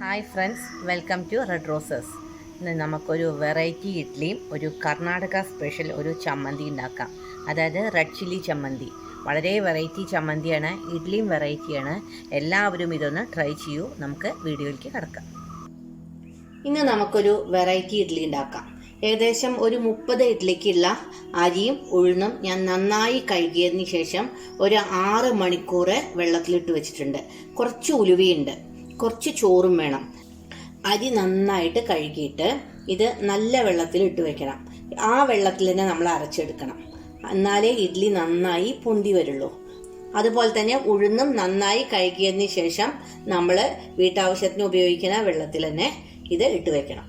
Hi friends, welcome to red roses. ഇന്ന് നമുക്കൊരു variety ഇഡ്ഡലിയും ഒരു കർണാടക സ്പെഷ്യൽ ഒരു ചമ്മന്തി ഉണ്ടാക്കാം. അതായത് റെഡ് ചില്ലി ചമ്മന്തി. വളരെ വെറൈറ്റി ചമ്മന്തിയാണ്, ഇഡ്ഡലിയും വെറൈറ്റിയാണ്. എല്ലാവരും ഇതൊന്ന് ട്രൈ ചെയ്യൂ. നമുക്ക് വീഡിയോയിലേക്ക് കിടക്കാം. ഇന്ന് നമുക്കൊരു വെറൈറ്റി ഇഡ്ഡലി ഉണ്ടാക്കാം. ഏകദേശം ഒരു 30 ഇഡ്ഡലിക്കുള്ള അരിയും ഉഴുന്നും ഞാൻ നന്നായി കഴുകിയതിന് ശേഷം ഒരു 6 മണിക്കൂർ വെള്ളത്തിലിട്ട് വെച്ചിട്ടുണ്ട്. കുറച്ച് ഉലുവയുണ്ട്, കുറച്ച് ചോറും വേണം. അരി നന്നായിട്ട് കഴുകിയിട്ട് ഇത് നല്ല വെള്ളത്തിൽ ഇട്ട് വെക്കണം. ആ വെള്ളത്തിൽ തന്നെ നമ്മൾ അരച്ചെടുക്കണം, എന്നാലേ ഇഡ്ഡലി നന്നായി പൊന്തി വരുള്ളൂ. അതുപോലെ തന്നെ ഉഴുന്നും നന്നായി കഴുകിയതിന് ശേഷം നമ്മൾ വീട്ടാവശ്യത്തിന് ഉപയോഗിക്കുന്ന വെള്ളത്തിൽ തന്നെ ഇത് ഇട്ട് വെക്കണം.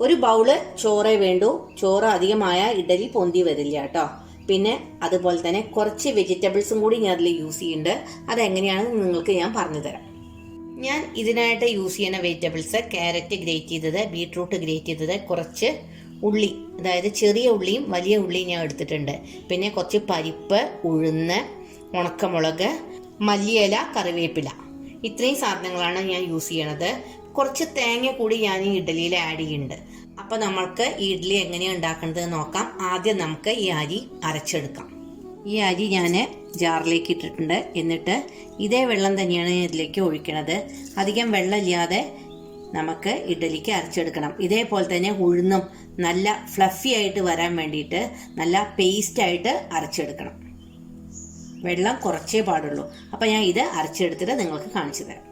ഒരു ബൗള് ചോറേ വേണ്ടൂ. ചോറ് അധികമായ ഇഡ്ഡലി പൊന്തി വരില്ല കേട്ടോ. പിന്നെ അതുപോലെ തന്നെ കുറച്ച് വെജിറ്റബിൾസും കൂടി ഞാൻ അതിൽ യൂസ് ചെയ്യുന്നുണ്ട്. അതെങ്ങനെയാണെന്ന് നിങ്ങൾക്ക് ഞാൻ പറഞ്ഞു തരാം. ഞാൻ ഇതിനായിട്ട് യൂസ് ചെയ്യുന്ന വെജിറ്റബിൾസ് ക്യാരറ്റ് ഗ്രേറ്റ് ചെയ്തത്, ബീട്രൂട്ട് ഗ്രേറ്റ് ചെയ്തത്, കുറച്ച് ഉള്ളി, അതായത് ചെറിയ ഉള്ളിയും വലിയ ഉള്ളിയും ഞാൻ എടുത്തിട്ടുണ്ട്. പിന്നെ കുറച്ച് പരിപ്പ്, ഉഴുന്ന്, ഉണക്കമുളക്, മല്ലിയില, കറിവേപ്പില, ഇത്രയും സാധനങ്ങളാണ് ഞാൻ യൂസ് ചെയ്യണത്. കുറച്ച് തേങ്ങ കൂടി ഞാൻ ഈ ഇഡ്ഡലിയിൽ ആഡ് ചെയ്യുന്നുണ്ട്. അപ്പോൾ നമ്മൾക്ക് ഈ ഇഡ്ഡലി എങ്ങനെയാണ് ഉണ്ടാക്കുന്നത് നോക്കാം. ആദ്യം നമുക്ക് ഈ അരി അരച്ചെടുക്കാം. ഈ അരി ഞാൻ ജാറിലേക്ക് ഇട്ടിട്ടുണ്ട്. എന്നിട്ട് ഇതേ വെള്ളം തന്നെയാണ് ഞാൻ ഇതിലേക്ക് ഒഴിക്കണത്. അധികം വെള്ളമില്ലാതെ നമുക്ക് ഇഡ്ഡലിക്ക് അരച്ചെടുക്കണം. ഇതേപോലെ തന്നെ ഉഴുന്നും നല്ല ഫ്ലഫി ആയിട്ട് വരാൻ വേണ്ടിയിട്ട് നല്ല പേസ്റ്റായിട്ട് അരച്ചെടുക്കണം. വെള്ളം കുറച്ചേ പാടുള്ളൂ. അപ്പോൾ ഞാൻ ഇത് അരച്ചെടുത്തിട്ട് നിങ്ങൾക്ക് കാണിച്ചു തരാം.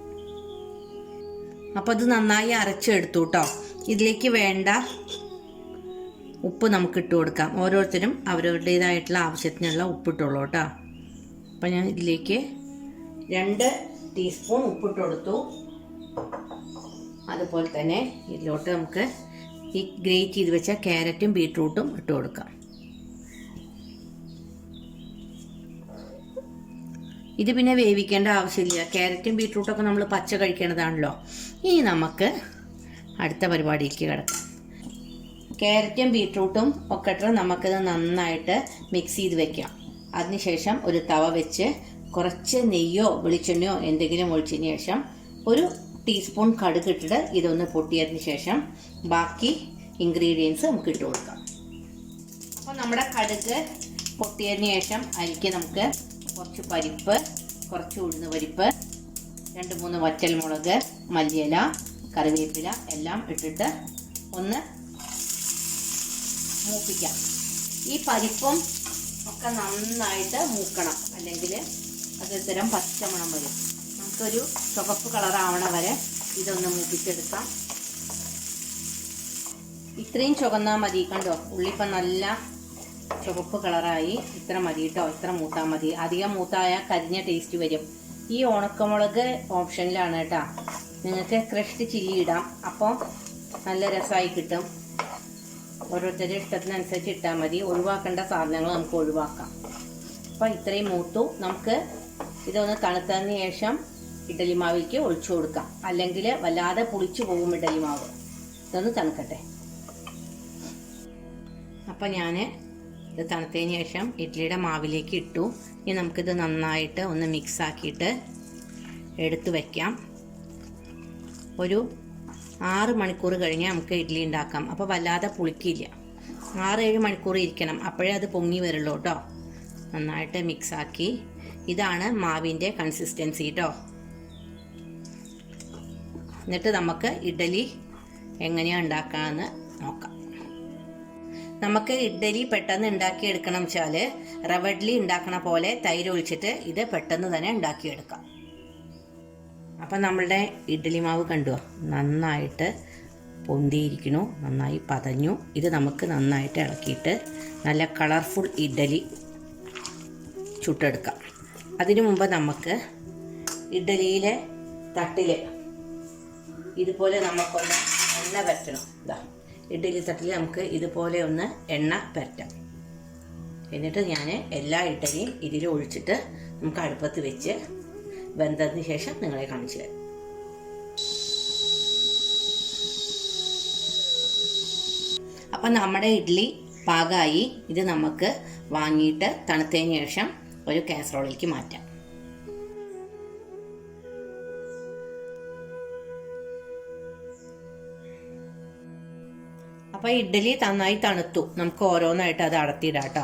അപ്പോൾ ഇത് നന്നായി അരച്ചെടുത്തു കേട്ടോ. ഇതിലേക്ക് വേണ്ട ഉപ്പ് നമുക്ക് ഇട്ട് കൊടുക്കാം. ഓരോരുത്തരും അവരവരുടേതായിട്ടുള്ള ആവശ്യത്തിനുള്ള ഉപ്പിട്ടുള്ളൂ കേട്ടോ. അപ്പം ഞാൻ ഇതിലേക്ക് 2 ടീസ്പൂൺ ഉപ്പിട്ട് കൊടുത്തു. അതുപോലെ തന്നെ ഇതിലോട്ട് നമുക്ക് ഈ ഗ്രേറ്റ് ചെയ്ത് വെച്ച ക്യാരറ്റും ബീട്രൂട്ടും ഇട്ട് കൊടുക്കാം. ഇത് പിന്നെ വേവിക്കേണ്ട ആവശ്യമില്ല. ക്യാരറ്റും ബീട്രൂട്ടൊക്കെ നമ്മൾ പച്ച കഴിക്കേണ്ടതാണല്ലോ. ഇനി നമുക്ക് അടുത്ത പരിപാടിയിലേക്ക് കിടക്കാം. ക്യാരറ്റും ബീട്രൂട്ടും ഒക്കെ ഇട്ട് നമുക്കിത് നന്നായിട്ട് മിക്സ് ചെയ്ത് വെക്കാം. അതിനുശേഷം ഒരു തവ വെച്ച് കുറച്ച് നെയ്യോ വെളിച്ചെണ്ണയോ എന്തെങ്കിലും ഒഴിച്ചതിന് ശേഷം ഒരു ടീസ്പൂൺ കടുക് ഇട്ടിട്ട് ഇതൊന്ന് പൊട്ടിയതിന് ശേഷം ബാക്കി ഇൻഗ്രീഡിയൻസ് നമുക്ക് ഇട്ട് കൊടുക്കാം. അപ്പോൾ നമ്മുടെ കടുക് പൊട്ടിയതിന് ശേഷം അരിക്ക് നമുക്ക് കുറച്ച് പരിപ്പ്, കുറച്ച് ഉഴുന്ന് പരിപ്പ്, 2-3 വറ്റൽമുളക്, മല്ലിയില, കറിവേപ്പില എല്ലാം ഇട്ടിട്ട് ഒന്ന് മൂപ്പിക്കാം. ഈ പരിപ്പും ഒക്കെ നന്നായിട്ട് മൂക്കണം, അല്ലെങ്കിൽ അതൊരുതരം പച്ചമണം വരും. നമുക്കൊരു ചുവപ്പ് കളറാവണ വരെ ഇതൊന്ന് മൂപ്പിച്ചെടുക്കാം. ഇത്രയും ചുവന്നാൽ മതി. കണ്ടോ, ഉള്ളിപ്പം നല്ല ചുവപ്പ് കളറായി. ഇത്ര മതി കേട്ടോ, ഇത്ര മൂത്താൽ മതി. അധികം മൂത്തായ കരിഞ്ഞ ടേസ്റ്റ് വരും. ഈ ഉണക്കമുളക് ഓപ്ഷനിലാണ് കേട്ടോ. നിങ്ങൾക്ക് ക്രഷ്ഡ് ചില്ലി ഇടാം, അപ്പോൾ നല്ല രസമായി കിട്ടും. ഓരോരുത്തരുടെ ഇഷ്ടത്തിനനുസരിച്ച് ഇട്ടാൽ മതി. ഒഴിവാക്കേണ്ട സാധനങ്ങൾ നമുക്ക് ഒഴിവാക്കാം. അപ്പോൾ ഇത്രയും മൂത്തു. നമുക്ക് ഇതൊന്ന് തണുത്തതിന് ശേഷം ഇഡ്ഡലി മാവിലേക്ക് ഒഴിച്ചു കൊടുക്കാം, അല്ലെങ്കിൽ വല്ലാതെ പുളിച്ചു പോകും ഇഡ്ഡലി മാവ്. ഇതൊന്ന് തണുക്കട്ടെ. അപ്പം ഞാൻ ഇത് തണുത്തതിന് ശേഷം ഇഡ്ഡലിയുടെ മാവിലേക്ക് ഇട്ടു. ഇനി നമുക്കിത് നന്നായിട്ട് ഒന്ന് മിക്സ് ആക്കിയിട്ട് എടുത്ത് വയ്ക്കാം. ഒരു 6 മണിക്കൂർ കഴിഞ്ഞ് നമുക്ക് ഇഡ്ഡലി ഉണ്ടാക്കാം. അപ്പോൾ വല്ലാതെ പുളിക്കില്ല. 6-7 മണിക്കൂർ ഇരിക്കണം, അപ്പോഴേ അത് പൊങ്ങി വരുള്ളൂ കേട്ടോ. നന്നായിട്ട് മിക്സാക്കി. ഇതാണ് മാവിൻ്റെ കൺസിസ്റ്റൻസി കേട്ടോ. എന്നിട്ട് നമുക്ക് ഇഡ്ഡലി എങ്ങനെയാണ് ഉണ്ടാക്കാമെന്ന് നോക്കാം. നമുക്ക് ഇഡ്ഡലി പെട്ടെന്ന് ഉണ്ടാക്കിയെടുക്കണം വെച്ചാൽ റവ ഇഡ്ഡലി ഉണ്ടാക്കണ പോലെ തൈര് ഒഴിച്ചിട്ട് ഇത് പെട്ടെന്ന് തന്നെ ഉണ്ടാക്കിയെടുക്കാം. അപ്പം നമ്മളുടെ ഇഡ്ഡലി മാവ് കണ്ടുവോ, നന്നായിട്ട് പൊന്തിയിരിക്കണു, നന്നായി പതഞ്ഞു. ഇത് നമുക്ക് നന്നായിട്ട് ഇളക്കിയിട്ട് നല്ല കളർഫുൾ ഇഡ്ഡലി ചുട്ടെടുക്കാം. അതിനു മുമ്പ് നമുക്ക് ഇഡ്ഡലിയിലെ തട്ടിൽ ഇതുപോലെ നമുക്കൊന്ന് എണ്ണ പരട്ടണം. ഇതാ, ഇഡ്ഡലി തട്ടിൽ നമുക്ക് ഇതുപോലെ ഒന്ന് എണ്ണ പരട്ടാം. എന്നിട്ട് ഞാൻ എല്ലാ ഇഡ്ഡലിയും ഇതിൽ ഒഴിച്ചിട്ട് നമുക്ക് അടുപ്പത്ത് വെച്ച് വെന്തതിന് ശേഷം നിങ്ങളെ കാണിച്ചു തരാം. അപ്പം നമ്മുടെ ഇഡ്ഡലി പാകമായി. ഇത് നമുക്ക് വാങ്ങിയിട്ട് തണുത്തതിന് ശേഷം ഒരു കാസറോളിലേക്ക് മാറ്റാം. അപ്പോൾ ഇഡ്ഡലി നന്നായി തണുത്തു. നമുക്ക് ഓരോന്നായിട്ട് അത് അടത്തിയിടാം കേട്ടോ.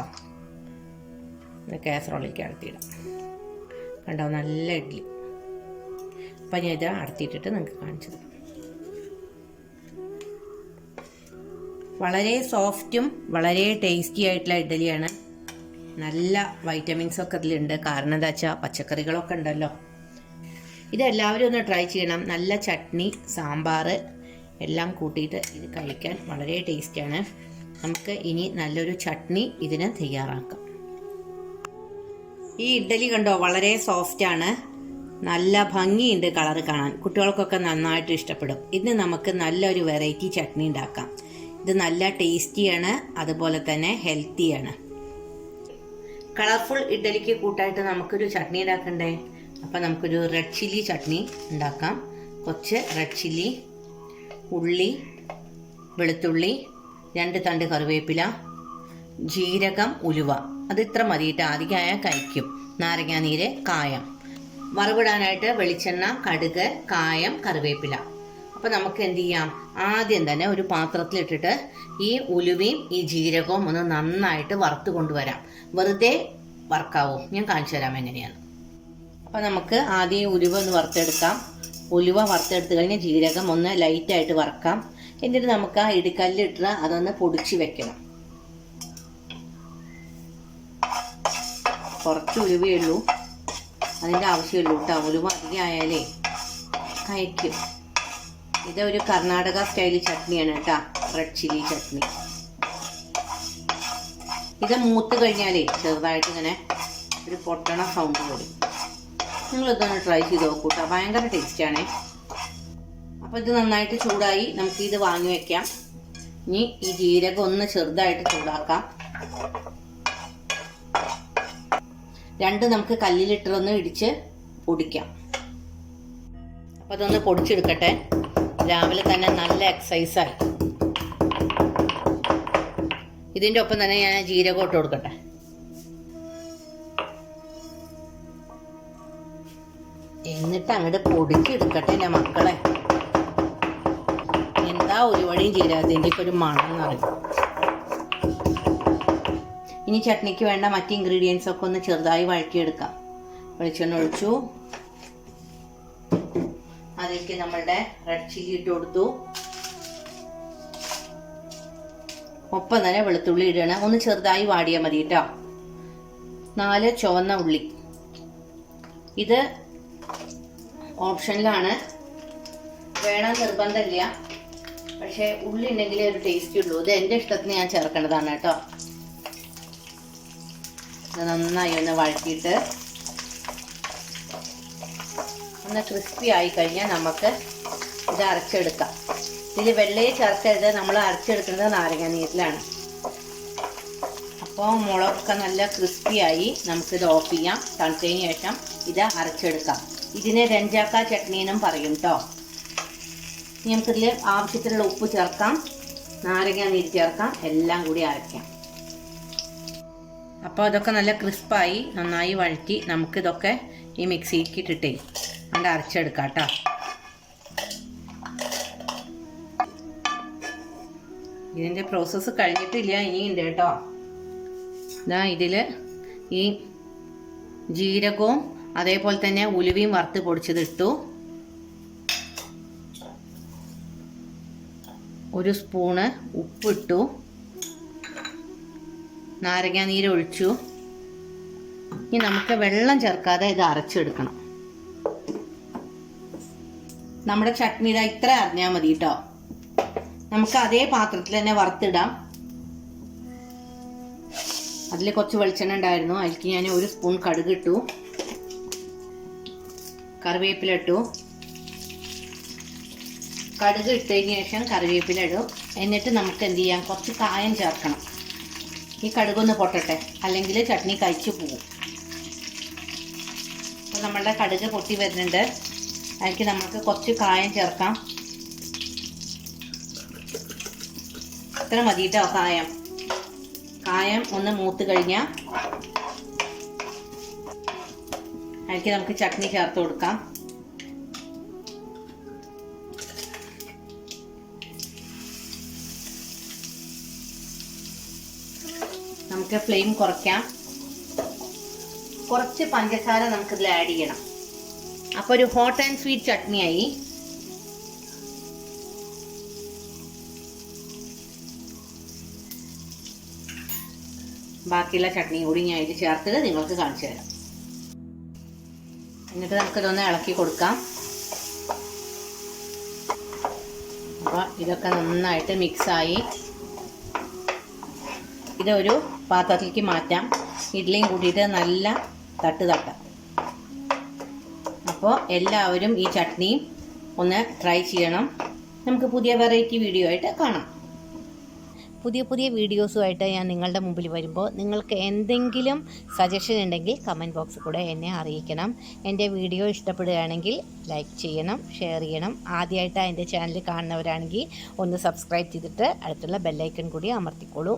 കാസറോളിലേക്ക് അടത്തിയിടാം. കണ്ടോ, നല്ല ഇഡ്ഡലി. അപ്പം ഞാൻ ഇത് അടത്തിയിട്ടിട്ട് നിങ്ങൾക്ക് കാണിച്ചു തരാം. വളരെ സോഫ്റ്റും വളരെ ടേസ്റ്റി ആയിട്ടുള്ള ഇഡ്ഡലിയാണ്. നല്ല വൈറ്റമിൻസൊക്കെ ഇതിലുണ്ട്. കാരണം എന്താ വെച്ചാൽ പച്ചക്കറികളൊക്കെ ഉണ്ടല്ലോ. ഇതെല്ലാവരും ഒന്ന് ട്രൈ ചെയ്യണം. നല്ല ചട്നി, സാമ്പാർ എല്ലാം കൂട്ടിയിട്ട് ഇത് കഴിക്കാൻ വളരെ ടേസ്റ്റിയാണ്. നമുക്ക് ഇനി നല്ലൊരു ചട്നി ഇതിന് തയ്യാറാക്കാം. ഈ ഇഡ്ഡലി കണ്ടോ, വളരെ സോഫ്റ്റാണ്. നല്ല ഭംഗിയുണ്ട് കളറ് കാണാൻ. കുട്ടികൾക്കൊക്കെ നന്നായിട്ട് ഇഷ്ടപ്പെടും. ഇന്ന് നമുക്ക് നല്ലൊരു വെറൈറ്റി ചട്നി ഉണ്ടാക്കാം. ഇത് നല്ല ടേസ്റ്റിയാണ്, അതുപോലെ തന്നെ ഹെൽത്തിയാണ്. കളർഫുൾ ഇഡ്ഡലിക്ക് കൂട്ടായിട്ട് നമുക്കൊരു ചട്നി ഉണ്ടാക്കണ്ടേ? അപ്പം നമുക്കൊരു റെഡ് ചില്ലി ചട്നി ഉണ്ടാക്കാം. കുറച്ച് റെഡ് ചില്ലി, ഉള്ളി, വെളുത്തുള്ളി, 2 തണ്ട് കറിവേപ്പില, ജീരകം, ഉലുവ, അത് ഇത്ര മതിയിട്ട് ആദ്യമായാൽ കഴിക്കും. നാരങ്ങാനീര്, കായം, വറവിടാനായിട്ട് വെളിച്ചെണ്ണ, കടുക്, കായം, കറിവേപ്പില. അപ്പോൾ നമുക്ക് എന്ത് ചെയ്യാം, ആദ്യം തന്നെ ഒരു പാത്രത്തിലിട്ടിട്ട് ഈ ഉലുവയും ഈ ജീരകവും ഒന്ന് നന്നായിട്ട് വറുത്ത് കൊണ്ടുവരാം. വെറുതെ വറക്കാവൂ, ഞാൻ കാണിച്ചു തരാം എങ്ങനെയാണ്. അപ്പോൾ നമുക്ക് ആദ്യം ഉലുവ ഒന്ന് വറുത്തെടുക്കാം. ഉലുവ വറുത്തെടുത്ത് കഴിഞ്ഞ് ജീരകം ഒന്ന് ലൈറ്റായിട്ട് വറക്കാം. എന്നിട്ട് നമുക്ക് ആ ഇടിക്കല്ലിട്ട് അതൊന്ന് പൊടിച്ച് വെക്കണം. കുറച്ച് ഉലുവയേ ഉള്ളൂ, അതിൻ്റെ ആവശ്യമുള്ളൂ കേട്ടോ. ഉലുവ അധികം ആയാലേ കഴിക്കും. ഇതൊരു കർണാടക സ്റ്റൈൽ ചട്നിയാണ് കേട്ടോ, റെഡ് ചില്ലി ചട്നി. ഇത് മൂത്ത് കഴിഞ്ഞാലേ ചെറുതായിട്ട് ഇങ്ങനെ ഒരു പൊട്ടണ സൗണ്ട് വരും. നിങ്ങളിതൊന്ന് ട്രൈ ചെയ്ത് നോക്കൂ കേട്ടോ, ഭയങ്കര ടേസ്റ്റാണേ. അപ്പോൾ ഇത് നന്നായിട്ട് ചൂടായി, നമുക്കിത് വാങ്ങി വയ്ക്കാം. ഇനി ഈ ജീരകം ഒന്ന് ചെറുതായിട്ട് ചൂടാക്കാം. 2 നമുക്ക് കല്ലിലിട്ടൊന്ന് ഇടിച്ച് പൊടിക്കാം. അപ്പോൾ അതൊന്ന് പൊടിച്ചെടുക്കട്ടെ. രാവിലെ തന്നെ നല്ല എക്സസൈസായി. ഇതിൻ്റെ ഒപ്പം തന്നെ ഞാൻ ജീരകം ഇട്ട് കൊടുക്കട്ടെ. എന്നിട്ട് അങ്ങോട്ട് പൊടിച്ചെടുക്കട്ടെ എൻ്റെ മക്കളെ. എന്താ ഒരു വഴിയും ജീരകത്തിൻ്റെ ഒക്കെ ഒരു മണം എന്ന് പറയും. ഇനി ചട്നിക്ക് വേണ്ട മറ്റ് ഇൻഗ്രീഡിയൻസ് ഒക്കെ ഒന്ന് ചെറുതായി വഴറ്റിയെടുക്കാം. വെളിച്ചെണ്ണ ഒഴിച്ചു, അതിലേക്ക് നമ്മളുടെ റെഡ് ചില്ലി ഇട്ട് കൊടുത്തു. ഒപ്പം തന്നെ വെളുത്തുള്ളി ഇടണം. ഒന്ന് ചെറുതായി വാടിയാൽ മതി കേട്ടോ. 4 ചുവന്ന ഉള്ളി. ഇത് ഓപ്ഷനിലാണ്, വേണം നിർബന്ധമില്ല. പക്ഷേ ഉള്ളി ഉണ്ടെങ്കിലേ ഒരു ടേസ്റ്റ് ഉള്ളൂ. ഇത് എൻ്റെ ഇഷ്ടത്തിന് ഞാൻ ചേർക്കേണ്ടതാണ് കേട്ടോ. ഇത് നന്നായി ഒന്ന് വഴറ്റിയിട്ട് ഒന്ന് ക്രിസ്പി ആയി കഴിഞ്ഞാൽ നമുക്ക് ഇത് അരച്ചെടുക്കാം. ഇതിൽ വെള്ളയെ ചേർക്കരുത്, നമ്മൾ അരച്ചെടുക്കുന്നത് നാരങ്ങാനീരിലാണ്. അപ്പോൾ മുളകൊക്കെ നല്ല ക്രിസ്പിയായി. നമുക്കിത് ഓഫ് ചെയ്യാം. തണുത്തതിന് ശേഷം ഇത് അരച്ചെടുക്കാം. ഇതിനെ രഞ്ജാക്ക ചട്നി എന്നും പറയും കേട്ടോ. നമുക്കിതിൽ ആവശ്യത്തിനുള്ള ഉപ്പ് ചേർക്കാം, നാരങ്ങാനീര് ചേർക്കാം, എല്ലാം കൂടി അരയ്ക്കാം. അപ്പോൾ ഇതൊക്കെ നല്ല ക്രിസ്പായി നന്നായി വഴറ്റി നമുക്കിതൊക്കെ ഈ മിക്സിക്ക് ഇട്ടിട്ടേ അത് അരച്ചെടുക്കാം കേട്ടോ. ഇതിൻ്റെ പ്രോസസ്സ് കഴിഞ്ഞിട്ടില്ല, ഇനിയുണ്ട് കേട്ടോ. ഇതാ ഇതിൽ ഈ ജീരകവും അതേപോലെ തന്നെ ഉലുവയും വറുത്ത് പൊടിച്ചതിട്ടു. 1 സ്പൂണ് ഉപ്പിട്ടു, നാരങ്ങാനീര് ഒഴിച്ചു. ഇനി നമുക്ക് വെള്ളം ചേർക്കാതെ ഇത് അരച്ചെടുക്കണം. നമ്മുടെ ചട്നി ഇതാ ഇത്ര അറിഞ്ഞാൽ മതി കേട്ടോ. നമുക്ക് അതേ പാത്രത്തിൽ തന്നെ വറുത്തിടാം. അതിൽ കുറച്ച് വെളിച്ചെണ്ണ ഉണ്ടായിരുന്നു, അതിലേക്ക് ഞാൻ 1 സ്പൂൺ കടുക് ഇട്ടു, കറിവേപ്പില ഇട്ടു. കടുക് ഇട്ടതിന് ശേഷം കറിവേപ്പില ഇടും. എന്നിട്ട് നമുക്ക് എന്ത് ചെയ്യാം, കുറച്ച് കായം ചേർക്കണം. ഈ കടുകൊന്ന് പൊട്ടട്ടെ, അല്ലെങ്കിൽ ചട്നി കഴിച്ചു പോകും. അപ്പോൾ നമ്മളുടെ കടുക് പൊട്ടി വരുന്നുണ്ട്. അതിലേക്ക് നമുക്ക് കുറച്ച് കായം ചേർക്കാം. ഇത്ര മതി കേട്ടോ കായം. കായം ഒന്ന് മൂത്ത് കഴിഞ്ഞാൽ അതിലേക്ക് നമുക്ക് ചട്നി ചേർത്ത് കൊടുക്കാം. നമുക്ക് ഫ്ലെയിം കുറയ്ക്കാം. കുറച്ച് പഞ്ചസാര നമുക്കിതിൽ ആഡ് ചെയ്യണം. അപ്പോൾ ഒരു ഹോട്ട് ആൻഡ് സ്വീറ്റ് ചട്നിയായി. ബാക്കിയുള്ള ചട്നി കൂടി ഞാൻ ഇതിൽ ചേർത്തത് നിങ്ങൾക്ക് കാണിച്ചു തരാം. എന്നിട്ട് നമുക്കിതൊന്ന് ഇളക്കി കൊടുക്കാം. അപ്പോൾ ഇതൊക്കെ നന്നായിട്ട് മിക്സായി. ഇതൊരു പാത്രത്തിലേക്ക് മാറ്റാം. ഇഡ്ഡലിയും കൂട്ടിയിട്ട് നല്ല തട്ടാം. അപ്പോൾ എല്ലാവരും ഈ ചട്നിയും ഒന്ന് ട്രൈ ചെയ്യണം. നമുക്ക് പുതിയ വെറൈറ്റി വീഡിയോ ആയിട്ട് കാണാം. പുതിയ വീഡിയോസുമായിട്ട് ഞാൻ നിങ്ങളുടെ മുമ്പിൽ വരുമ്പോൾ നിങ്ങൾക്ക് എന്തെങ്കിലും സജഷൻ ഉണ്ടെങ്കിൽ കമൻറ്റ് ബോക്സിൽ കൂടെ എന്നെ അറിയിക്കണം. എൻ്റെ വീഡിയോ ഇഷ്ടപ്പെടുകയാണെങ്കിൽ ലൈക്ക് ചെയ്യണം, ഷെയർ ചെയ്യണം. ആദ്യമായിട്ട് എൻ്റെ ചാനൽ കാണുന്നവരാണെങ്കിൽ ഒന്ന് സബ്സ്ക്രൈബ് ചെയ്തിട്ട് അടുത്തുള്ള ബെല്ലൈക്കൺ കൂടി അമർത്തിക്കോളൂ.